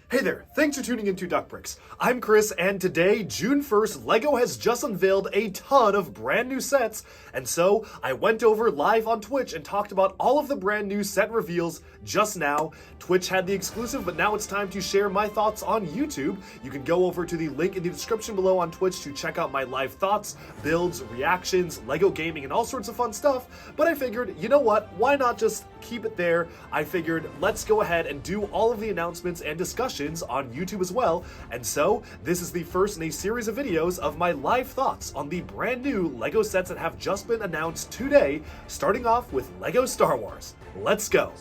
Hey there, thanks for tuning into Duckbricks. I'm Chris, and today, June 1st, LEGO has just unveiled a ton of brand new sets, and so I went over live on Twitch and talked about all of the brand new set reveals just now. Twitch had the exclusive, but now it's time to share my thoughts on YouTube. You can go over to the link in the description below on Twitch to check out my live thoughts, builds, reactions, LEGO gaming, and all sorts of fun stuff, but I figured, you know what, why not just keep it there? I figured, let's go ahead and do all of the announcements and discussions on YouTube as well, and so this is the first in a series of videos of my live thoughts on the brand new LEGO sets that have just been announced today, starting off with LEGO Star Wars. Let's go!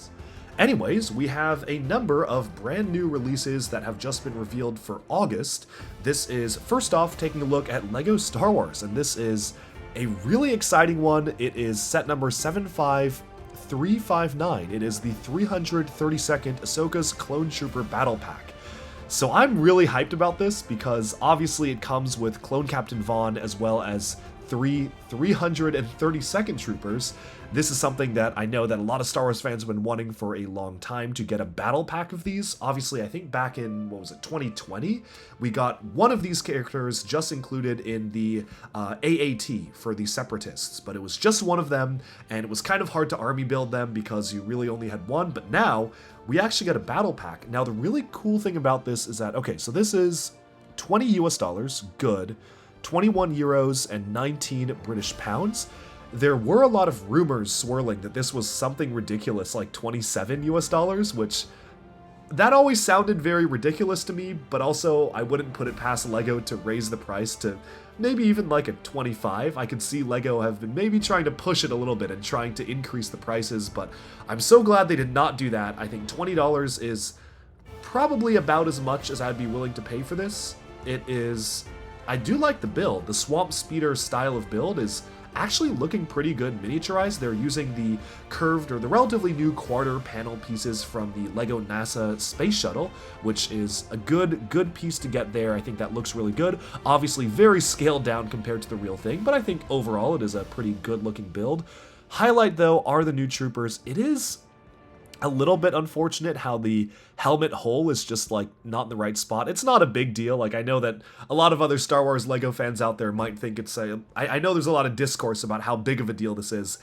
Anyways, we have a number of brand new releases that have just been revealed for August. This is, first off, taking a look at LEGO Star Wars, and this is a really exciting one. It is set number 75359. It is the 332nd Ahsoka's Clone Trooper Battle Pack. So I'm really hyped about this because obviously it comes with Clone Captain Vaughn as well as three 332nd troopers. This is something that I know that a lot of Star Wars fans have been wanting for a long time, to get a battle pack of these. Obviously, I think back in, 2020, we got one of these characters just included in the AAT for the Separatists, but it was just one of them, and it was kind of hard to army build them because you really only had one, but now we actually get a battle pack. Now, the really cool thing about this is that, okay, so this is 20 US dollars, good, 21 euros and 19 British pounds. There were a lot of rumors swirling that this was something ridiculous like 27 US dollars, which that always sounded very ridiculous to me, but also I wouldn't put it past LEGO to raise the price to maybe even like a 25. I could see LEGO have been maybe trying to push it a little bit and trying to increase the prices, but I'm so glad they did not do that. I think $20 is probably about as much as I'd be willing to pay for this. It is... I do like the build. The Swamp Speeder style of build is actually looking pretty good miniaturized. They're using the curved or the relatively new quarter panel pieces from the LEGO NASA Space Shuttle, which is a good piece to get there. I think that looks really good. Obviously very scaled down compared to the real thing, but I think overall it is a pretty good looking build. Highlight though are the new troopers. It is a little bit unfortunate how the helmet hole is just like not in the right spot. It's not a big deal. Like, I know that a lot of other Star Wars LEGO fans out there might think it's I know there's a lot of discourse about how big of a deal this is.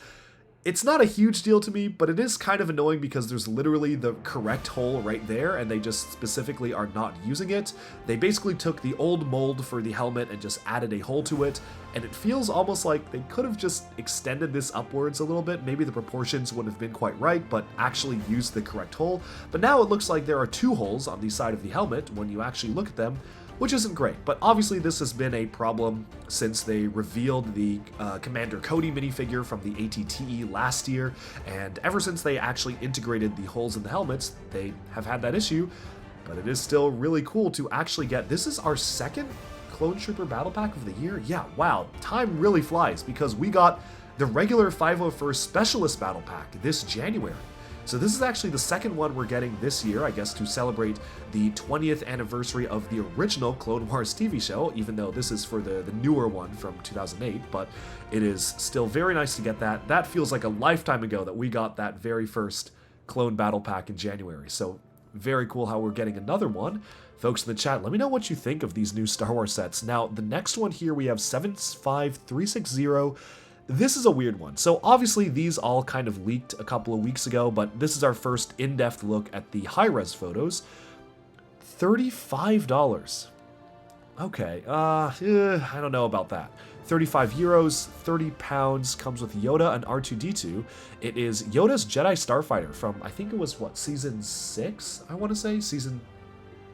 It's not a huge deal to me, but it is kind of annoying because there's literally the correct hole right there, and they just specifically are not using it. They basically took the old mold for the helmet and just added a hole to it, and it feels almost like they could have just extended this upwards a little bit. Maybe the proportions wouldn't have been quite right, but actually used the correct hole. But now it looks like there are two holes on the side of the helmet when you actually look at them, which isn't great. But obviously this has been a problem since they revealed the Commander Cody minifigure from the ATTE last year, and ever since they actually integrated the holes in the helmets, they have had that issue. But it is still really cool to actually get... This is our second Clone Trooper Battle Pack of the year? Yeah, wow, time really flies, because we got the regular 501st Specialist Battle Pack this January. So this is actually the second one we're getting this year, I guess, to celebrate the 20th anniversary of the original Clone Wars TV show, even though this is for the newer one from 2008, but it is still very nice to get that. That feels like a lifetime ago that we got that very first Clone Battle Pack in January, so very cool how we're getting another one. Folks in the chat, let me know what you think of these new Star Wars sets. Now, the next one here we have 75360. This is a weird one. So obviously these all kind of leaked a couple of weeks ago, but this is our first in-depth look at the high-res photos. $35. Okay, I don't know about that. 35 euros, 30 pounds, comes with Yoda and R2-D2. It is Yoda's Jedi Starfighter from, I think it was, what, season 6, I want to say? Season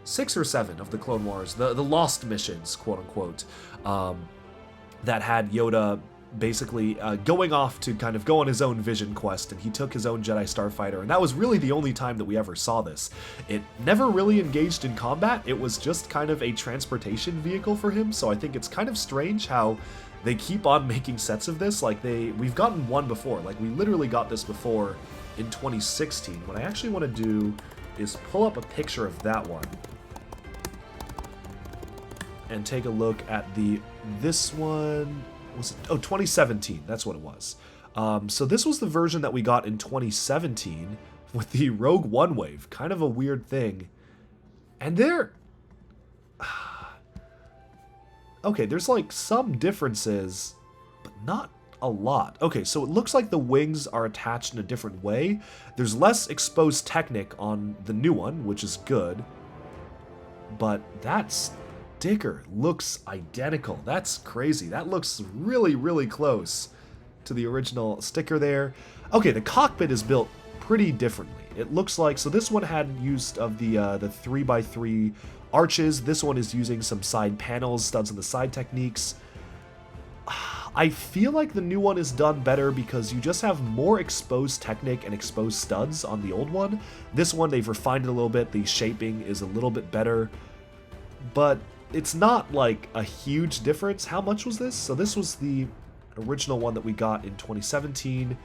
6 or 7 of the Clone Wars, the Lost missions, quote-unquote, that had Yoda basically going off to kind of go on his own vision quest, and he took his own Jedi Starfighter, and that was really the only time that we ever saw this. It never really engaged in combat. It was just kind of a transportation vehicle for him, so I think it's kind of strange how they keep on making sets of this. Like, we've gotten one before. Like, we literally got this before in 2016. What I actually want to do is pull up a picture of that one and take a look at this one. Was it? Oh, 2017. That's what it was. So this was the version that we got in 2017 with the Rogue One wave. Kind of a weird thing. And there... Okay, there's like some differences, but not a lot. Okay, so it looks like the wings are attached in a different way. There's less exposed Technic on the new one, which is good. But that sticker looks identical. That's crazy. That looks really, really close to the original sticker there. Okay, the cockpit is built pretty differently. It looks like, so this one had used of the 3x3 arches. This one is using some side panels, studs on the side techniques. I feel like the new one is done better because you just have more exposed Technic and exposed studs on the old one. This one, they've refined it a little bit. The shaping is a little bit better, but it's not like a huge difference. How much was this? So this was the original one that we got in 2017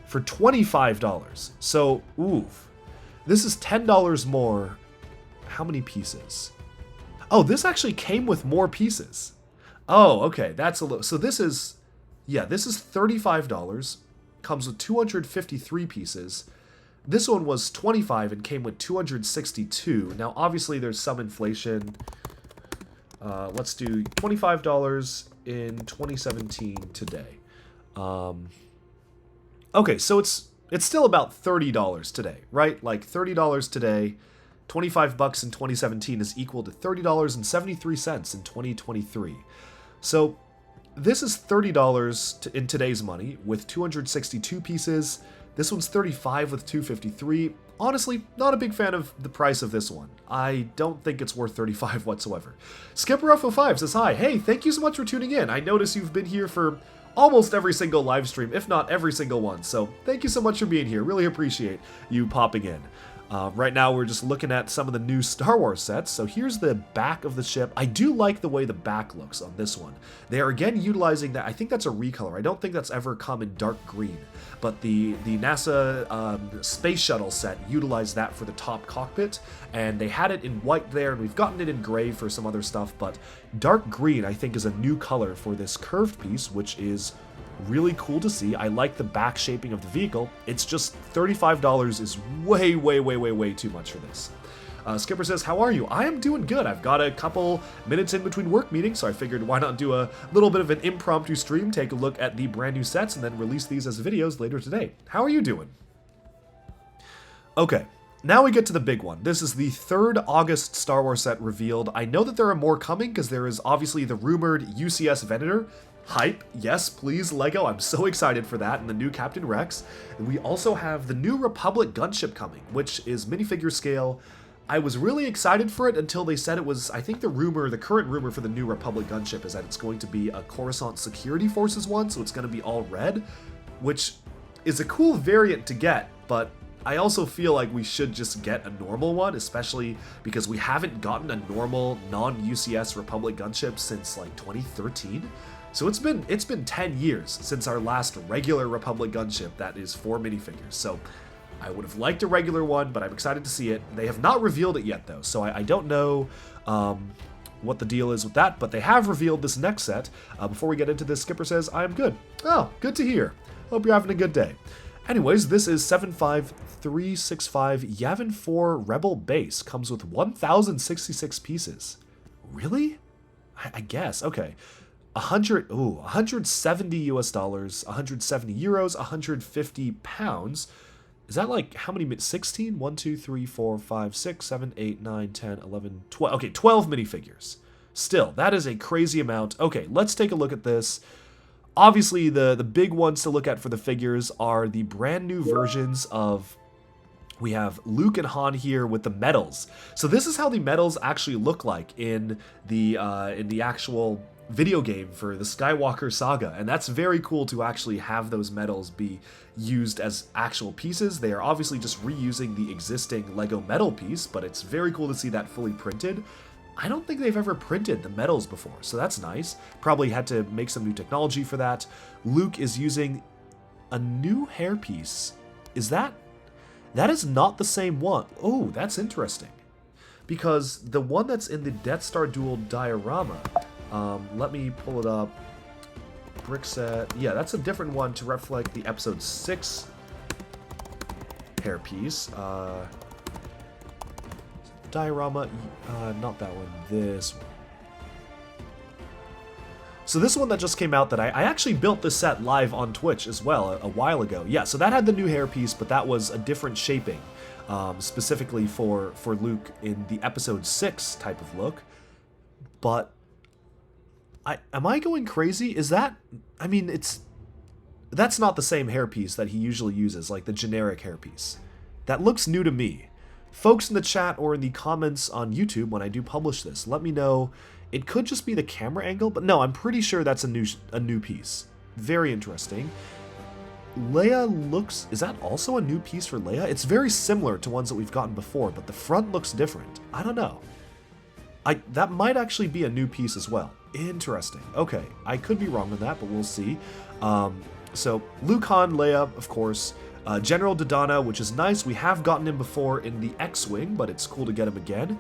for $25. So, oof. This is $10 more. How many pieces? Oh, this actually came with more pieces. Oh, okay, that's a little... So this is... Yeah, this is $35. Comes with 253 pieces. This one was $25 and came with 262. Now, obviously, there's some inflation. Let's do $25 in 2017 today. Okay, so it's still about $30 today, right? Like $30 today, $25 in 2017 is equal to $30.73 in 2023. So this is $30 in today's money with 262 pieces. This one's $35 with 253. Honestly, not a big fan of the price of this one. I don't think it's worth $35 whatsoever. Skipper05 says, hi, hey, thank you so much for tuning in. I notice you've been here for almost every single live stream, if not every single one. So thank you so much for being here. Really appreciate you popping in. Right now, we're just looking at some of the new Star Wars sets. So here's the back of the ship. I do like the way the back looks on this one. They are again utilizing that. I think that's a recolor. I don't think that's ever come in dark green. But the NASA space shuttle set utilized that for the top cockpit. And they had it in white there, and we've gotten it in gray for some other stuff. But dark green, I think, is a new color for this curved piece, which is really cool to see. I like the back shaping of the vehicle. It's just $35 is way too much for this. Skipper says, how are you? I am doing good. I've got a couple minutes in between work meetings, so I figured why not do a little bit of an impromptu stream, take a look at the brand new sets, and then release these as videos later today. How are you doing? Okay, now we get to the big one. This is the 3rd August Star Wars set revealed. I know that there are more coming because there is obviously the rumored UCS Venator. Hype, yes, please, LEGO. I'm so excited for that, and the new Captain Rex. And we also have the new Republic gunship coming, which is minifigure scale. I was really excited for it until they said it was, I think the current rumor for the new Republic gunship is that it's going to be a Coruscant Security Forces one, so it's going to be all red, which is a cool variant to get, but I also feel like we should just get a normal one, especially because we haven't gotten a normal non-UCS Republic gunship since like 2013. So it's been 10 years since our last regular Republic gunship that is 4 minifigures. So I would have liked a regular one, but I'm excited to see it. They have not revealed it yet, though, so I don't know what the deal is with that, but they have revealed this next set. Before we get into this, Skipper says, I am good. Oh, good to hear. Hope you're having a good day. Anyways, this is 75365 Yavin 4 Rebel Base. Comes with 1,066 pieces. Really? I guess. Okay. 170 US dollars, 170 euros, 150 pounds. Is that like how many? 16? 1, 2, 3, 4, 5, 6, 7, 8, 9, 10, 11, 12. Okay, 12 minifigures. Still, that is a crazy amount. Okay, let's take a look at this. Obviously, the big ones to look at for the figures are the brand new versions of... We have Luke and Han here with the medals. So this is how the medals actually look like in the actual video game for the Skywalker saga, and that's very cool to actually have those medals be used as actual pieces. They are obviously just reusing the existing Lego metal piece, but it's very cool to see that fully printed. I don't think they've ever printed the medals before, so that's nice. Probably had to make some new technology for that. Luke is using a new hairpiece. Is that is not the same one. Oh, that's interesting, because the one that's in the Death Star duel diorama, let me pull it up. Brick set. Yeah, that's a different one to reflect the episode 6 hairpiece. diorama? Not that one, this one. So this one that just came out that I actually built this set live on Twitch as well a while ago. Yeah, so that had the new hairpiece, but that was a different shaping, specifically for Luke in the episode 6 type of look. But am I going crazy? Is that, I mean, that's not the same hairpiece that he usually uses, like the generic hairpiece. That looks new to me. Folks in the chat or in the comments on YouTube when I do publish this, let me know. It could just be the camera angle, but no, I'm pretty sure that's a new piece. Very interesting. Leia looks... Is that also a new piece for Leia? It's very similar to ones that we've gotten before, but the front looks different. I don't know. That might actually be a new piece as well. Interesting. Okay, I could be wrong on that, but we'll see. So, Luke, Han, Leia, of course. General Dodonna, which is nice. We have gotten him before in the X-Wing, but it's cool to get him again.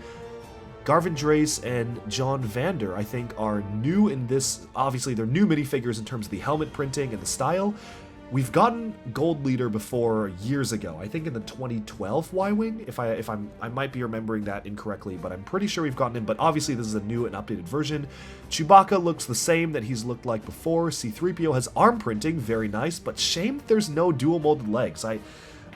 Garvin Drace and John Vander, I think, are new in this. Obviously, they're new minifigures in terms of the helmet printing and the style. We've gotten Gold Leader before years ago. I think in the 2012 Y-Wing, I might be remembering that incorrectly, but I'm pretty sure we've gotten him. But obviously, this is a new and updated version. Chewbacca looks the same that he's looked like before. C-3PO has arm printing, very nice, but shame there's no dual molded legs.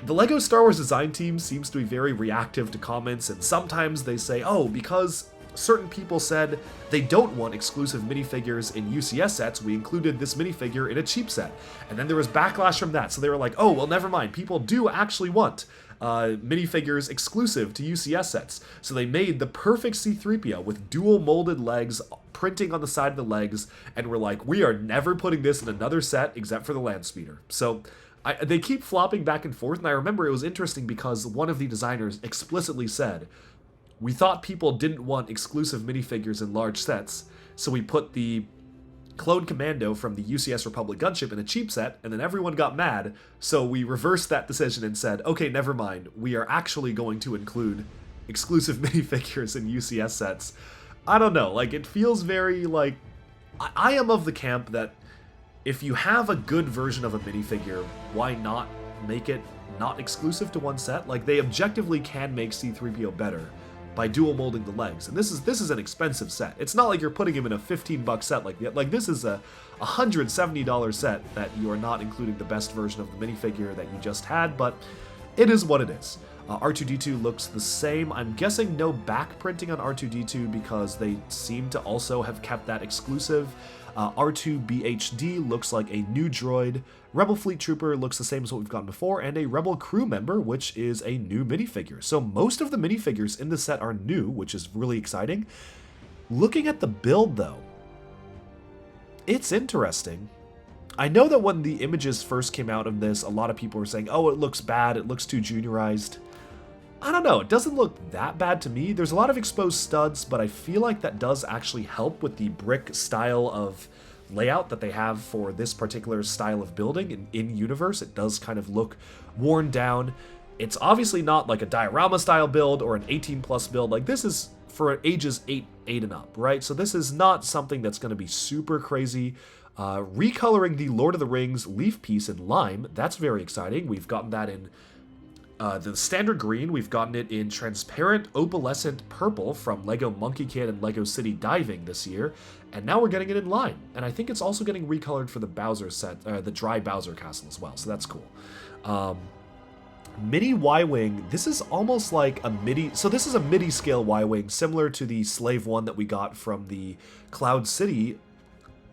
The LEGO Star Wars design team seems to be very reactive to comments, and sometimes they say, oh, because certain people said they don't want exclusive minifigures in UCS sets, we included this minifigure in a cheap set. And then there was backlash from that, so they were like, oh, well, never mind, people do actually want minifigures exclusive to UCS sets. So they made the perfect C-3PO with dual molded legs, printing on the side of the legs, and we're like, we are never putting this in another set except for the land speeder. So they keep flopping back and forth, and I remember it was interesting because one of the designers explicitly said, we thought people didn't want exclusive minifigures in large sets, so we put the Clone Commando from the UCS Republic gunship in a cheap set, and then everyone got mad, so we reversed that decision and said, okay, never mind, we are actually going to include exclusive minifigures in UCS sets. I don't know, like, it feels very, like... I am of the camp that if you have a good version of a minifigure, why not make it not exclusive to one set? Like, they objectively can make C-3PO better by dual molding the legs. And this is an expensive set. It's not like you're putting him in a $15 set like this is a $170 set that you are not including the best version of the minifigure that you just had, but it is what it is. R2-D2 looks the same. I'm guessing no back printing on R2-D2 because they seem to also have kept that exclusive. R2-BHD looks like a new droid. Rebel Fleet Trooper looks the same as what we've gotten before, and a Rebel crew member, which is a new minifigure. So most of the minifigures in the set are new, which is really exciting. Looking at the build, though, it's interesting. I know that when the images first came out of this, a lot of people were saying, oh, it looks bad, it looks too juniorized. I don't know, it doesn't look that bad to me. There's a lot of exposed studs, but I feel like that does actually help with the brick style of layout that they have for this particular style of building in universe. It does kind of look worn down. It's obviously not like a diorama style build or an 18 plus build. Like, this is for ages 8 and up, right? So this is not something that's going to be super crazy. Recoloring the Lord of the Rings leaf piece in lime, that's very exciting. We've gotten that in the standard green. We've gotten it in transparent opalescent purple from LEGO Monkey Kid and LEGO City Diving this year, and now we're getting it in lime. And I think it's also getting recolored for the Bowser set, the dry Bowser castle as well, so that's cool. Mini Y-Wing, this is almost like a midi, so this is a midi scale Y-Wing, similar to the Slave One that we got from the Cloud City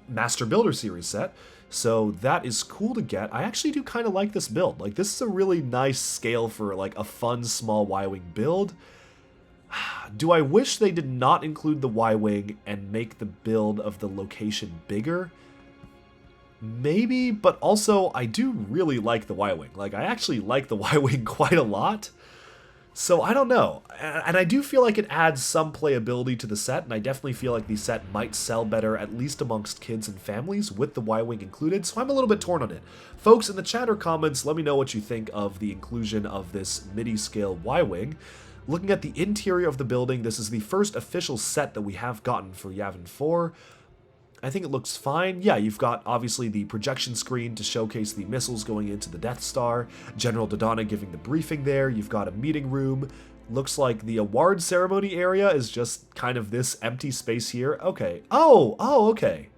Master Builder series set. So that is cool to get. I actually do kind of like this build. Like, this is a really nice scale for like a fun small Y-Wing build. Do I wish they did not include the Y-Wing and make the build of the location bigger? Maybe, but also I do really like the Y-Wing. Like, I actually like the Y-Wing quite a lot. So I don't know, and I do feel like it adds some playability to the set, and I definitely feel like the set might sell better, at least amongst kids and families, with the Y-Wing included, so I'm a little bit torn on it. Folks, in the chat or comments, let me know what you think of the inclusion of this midi-scale Y-Wing. Looking at the interior of the building, this is the first official set that we have gotten for Yavin 4. I think it looks fine. Yeah, you've got, obviously, the projection screen to showcase the missiles going into the Death Star, General Dodonna giving the briefing there, you've got a meeting room, Looks like the award ceremony area is just kind of this empty space here. Okay. Oh, okay.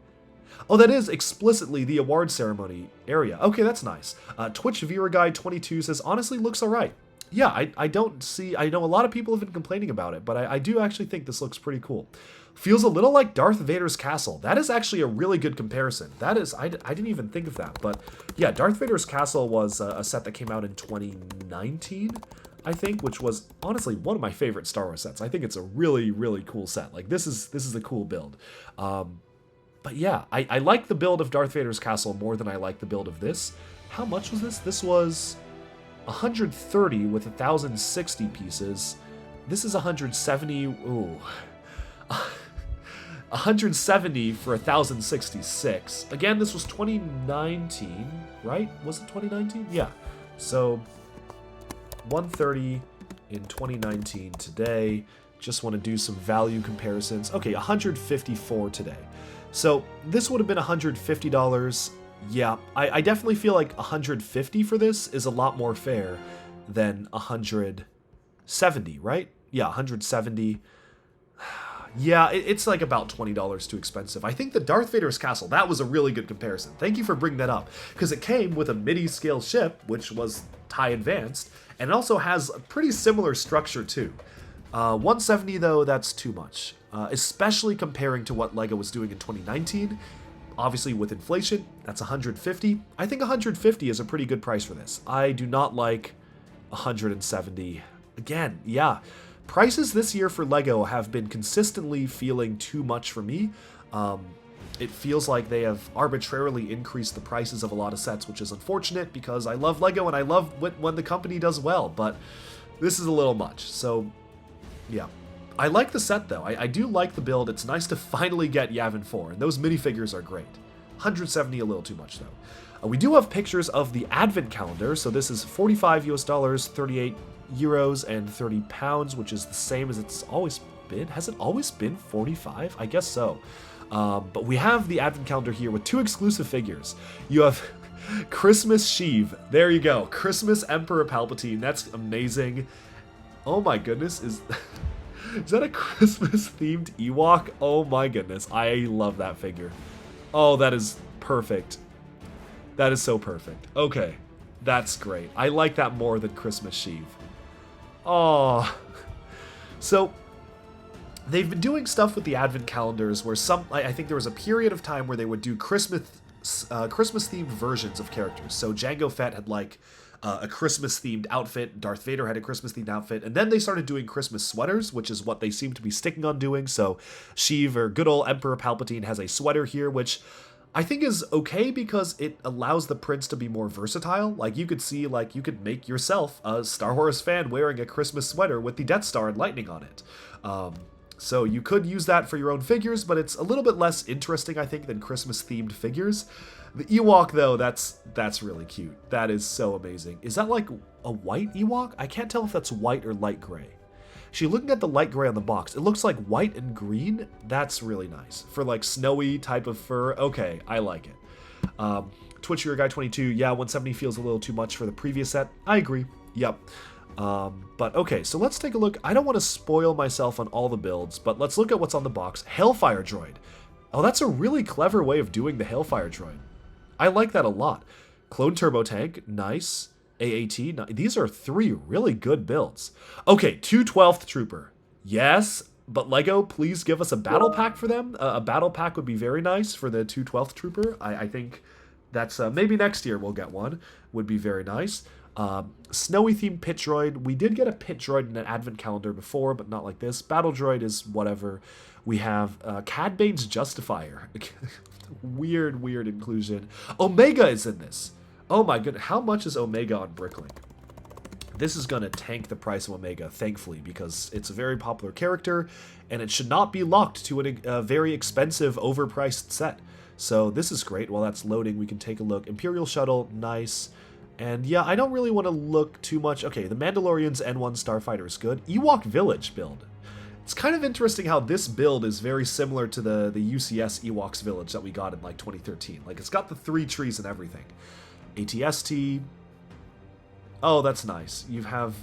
Oh, that is explicitly the award ceremony area. Okay, that's nice. Twitch Viewer Guy 22 says, honestly, looks alright. Yeah, I don't see... I know a lot of people have been complaining about it, but I do actually think this looks pretty cool. Feels a little like Darth Vader's castle. That is actually a really good comparison. That is... I didn't even think of that, but yeah, Darth Vader's castle was a set that came out in 2019, I think, which was honestly one of my favorite Star Wars sets. I think it's a really, really cool set. Like, this is a cool build. But yeah, I like the build of Darth Vader's castle more than I like the build of this. How much was this? This was 130 with 1,060 pieces. This is 170. Ooh. 170 for 1,066. Again, this was 2019, right? Was it 2019? Yeah. So 130 in 2019 today. Just want to do some value comparisons. Okay, 154 today. So this would have been $150. Yeah, I definitely feel like 150 for this is a lot more fair than 170, right? Yeah, 170. Yeah, it's like about $20 too expensive. I think the Darth Vader's castle, that was a really good comparison. Thank you for bringing that up, because it came with a midi-scale ship, which was TIE Advanced, and it also has a pretty similar structure too. 170 though, that's too much, especially comparing to what LEGO was doing in 2019. Obviously, with inflation, that's 150. I think 150 is a pretty good price for this. I do not like 170. Again, yeah. Prices this year for LEGO have been consistently feeling too much for me. It feels like they have arbitrarily increased the prices of a lot of sets, which is unfortunate because I love LEGO and I love when the company does well, but this is a little much. So, yeah. I like the set, though. I do like the build. It's nice to finally get Yavin 4, and those minifigures are great. 170 a little too much, though. We do have pictures of the Advent calendar, so this is 45 US dollars, 38 euros, and 30 pounds, which is the same as it's always been. Has it always been 45? I guess so. But we have the Advent calendar here with two exclusive figures. You have Christmas Sheev. There you go. Christmas Emperor Palpatine. That's amazing. Oh my goodness. Is that a Christmas-themed Ewok? Oh my goodness. I love that figure. Oh, that is perfect. That is so perfect. Okay. That's great. I like that more than Christmas Sheev. Oh. So, they've been doing stuff with the Advent calendars where I think there was a period of time where they would do Christmas-themed versions of characters. So Jango Fett had like a Christmas-themed outfit. Darth Vader had a Christmas-themed outfit. And then they started doing Christmas sweaters, which is what they seem to be sticking on doing. So Sheev, or good old Emperor Palpatine, has a sweater here, which I think is okay because it allows the prince to be more versatile. Like, you could see, like, you could make yourself a Star Wars fan wearing a Christmas sweater with the Death Star and lightning on it. So you could use that for your own figures, but it's a little bit less interesting, I think, than Christmas-themed figures. The Ewok, though, that's really cute. That is so amazing. Is that like a white Ewok? I can't tell if that's white or light gray. Actually, looking at the light gray on the box, it looks like white and green. That's really nice. For like snowy type of fur, okay, I like it. Twitch Your Guy 22, yeah, 170 feels a little too much for the previous set. I agree. Yep. But okay, so let's take a look. I don't want to spoil myself on all the builds, but let's look at what's on the box. Hailfire Droid. Oh, that's a really clever way of doing the Hailfire Droid. I like that a lot. Clone Turbo Tank, nice. AAT, these are three really good builds. Okay, 212th Trooper. Yes, but LEGO, please give us a battle pack for them. A battle pack would be very nice for the 212th Trooper. I think that's, maybe next year we'll get one. Would be very nice. Snowy themed Pit Droid. We did get a Pit Droid in an Advent calendar before, but not like this. Battle Droid is whatever. We have Cad Bane's Justifier. Weird inclusion. Omega is in this. Oh my goodness, how much is Omega on Bricklink? This is going to tank the price of Omega, thankfully, because it's a very popular character, and it should not be locked to a very expensive, overpriced set. So this is great. While that's loading, we can take a look. Imperial Shuttle, nice. And yeah, I don't really want to look too much. Okay, the Mandalorian's N1 Starfighter is good. Ewok Village build. It's kind of interesting how this build is very similar to the UCS Ewoks Village that we got in like 2013. Like, it's got the 3 trees and everything. ATST. Oh, that's nice. You have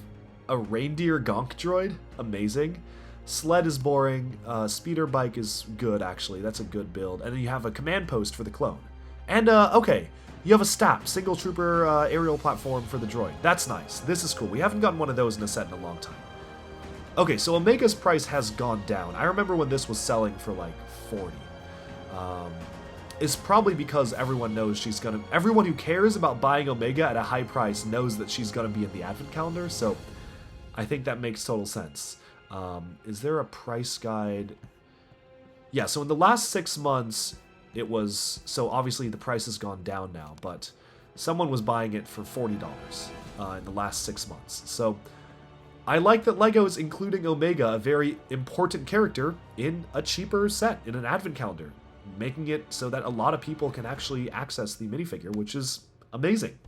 a reindeer gonk droid. Amazing. Sled is boring. Speeder bike is good, actually. That's a good build. And then you have a command post for the clone. And, okay, you have a STAP, single trooper aerial platform for the droid. That's nice. This is cool. We haven't gotten one of those in a set in a long time. Okay, so Omega's price has gone down. I remember when this was selling for like 40. It's probably because everyone knows she's gonna... Everyone who cares about buying Omega at a high price knows that she's gonna be in the advent calendar, so I think that makes total sense. Is there a price guide? Yeah, so in the last 6 months, it was... So obviously the price has gone down now, but someone was buying it for $40 in the last 6 months. So I like that LEGO is including Omega, a very important character, in a cheaper set, in an advent calendar, making it so that a lot of people can actually access the minifigure, which is amazing.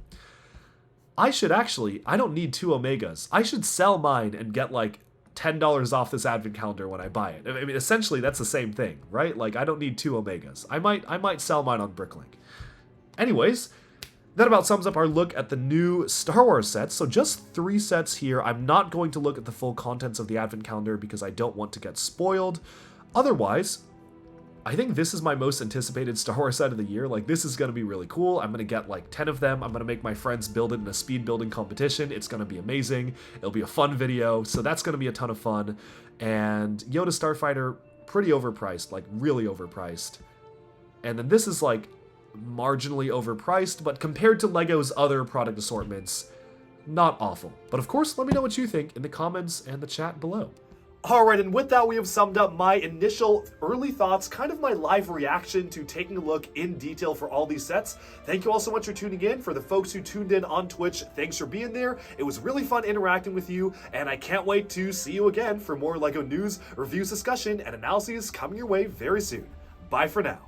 I don't need 2 Omegas. I should sell mine and get like $10 off this advent calendar when I buy it. I mean, essentially that's the same thing, right? Like, I don't need 2 Omegas. I might sell mine on Bricklink. Anyways, that about sums up our look at the new Star Wars sets. So just 3 sets here. I'm not going to look at the full contents of the advent calendar because I don't want to get spoiled. Otherwise, I think this is my most anticipated Star Wars set of the year. Like, this is going to be really cool. I'm going to get like 10 of them. I'm going to make my friends build it in a speed building competition. It's going to be amazing. It'll be a fun video. So that's going to be a ton of fun. And Yoda Starfighter, pretty overpriced, like really overpriced. And then this is like marginally overpriced, but compared to LEGO's other product assortments, not awful. But of course, let me know what you think in the comments and the chat below. Alright, and with that, we have summed up my initial early thoughts, kind of my live reaction to taking a look in detail for all these sets. Thank you all so much for tuning in. For the folks who tuned in on Twitch, thanks for being there. It was really fun interacting with you, and I can't wait to see you again for more LEGO news, reviews, discussion, and analyses coming your way very soon. Bye for now.